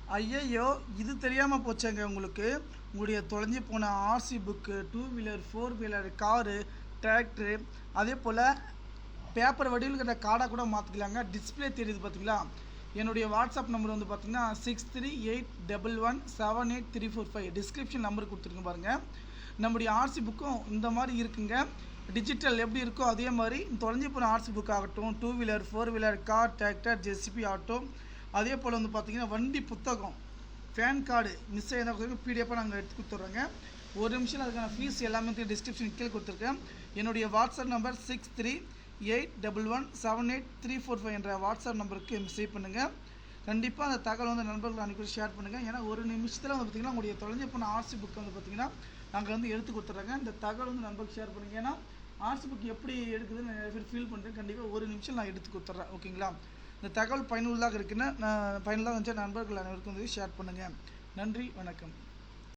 ஐயையோ! இது தெரியாம போச்சேங்க உங்களுக்கு. உங்களுடைய தொலைஞ்சு போன RC book, 2 wheeler, 4 wheeler, car, tractor, அதேபோல பேப்பர் வடிவில் இருக்கிற கார்டா கூட மாற்றிக்கலாங்க. டிஸ்பிளே தெரியுது பார்த்தீங்களா? என்னுடைய வாட்ஸ்அப் நம்பர் வந்து பார்த்தீங்கன்னா 6381178345. டிஸ்கிரிப்ஷன் நம்பர் கொடுத்துருங்க பாருங்கள். நம்முடைய ஆர்சி புக்கும் இந்த மாதிரி இருக்குங்க. டிஜிட்டல் எப்படி இருக்கோ அதே மாதிரி தொலைஞ்சு போன ஆர்சி புக் ஆகட்டும், 2 wheeler, 4 wheeler, car, tractor, JCB, auto, அதே போல் வந்து பார்த்தீங்கன்னா வண்டி புத்தகம், பேன் கார்டு மிஸ் ஆகியிருந்தா பிடிஎஃபாக நாங்கள் எடுத்து கொடுத்துட்றோங்க. ஒரு நிமிஷம் அதுக்கான ஃபீஸ் எல்லாமே டிஸ்கிரிப்ஷன் கீழே கொடுத்துருக்கேன். என்னுடைய வாட்ஸ்அப் நம்பர் 6381178345 என்ற வாட்ஸ்அப் நம்பருக்கு சேவ் பண்ணுங்கள். கண்டிப்பாக அந்த தகவல் வந்து நண்பர்கள் அனுப்பி ஷேர் பண்ணுங்கள். ஏன்னா ஒரு நிமிஷத்தில் வந்து பார்த்திங்கன்னா உங்களுடைய தொலைஞ்சு போன ஆர்சி புக் வந்து பார்த்திங்கன்னா நாங்கள் வந்து எடுத்து கொடுத்துட்றோங்க. இந்த தகவல் வந்து நண்பர்களுக்கு ஷேர் பண்ணுங்கள். ஏன்னா ஆர்சி புக் எப்படி எடுக்குதுன்னு நிறைய பேர் ஃபீல் பண்ணுறேன். கண்டிப்பாக ஒரு நிமிஷம் நான் எடுத்து கொடுத்துட்றேன். ஓகேங்களா? இந்த தகவல் பயனுள்ளதாக இருக்குன்னா பயனுள்ளதாக இருந்துச்சு நண்பர்கள் அனைவருக்கும் வந்து ஷேர் பண்ணுங்கள். நன்றி, வணக்கம்.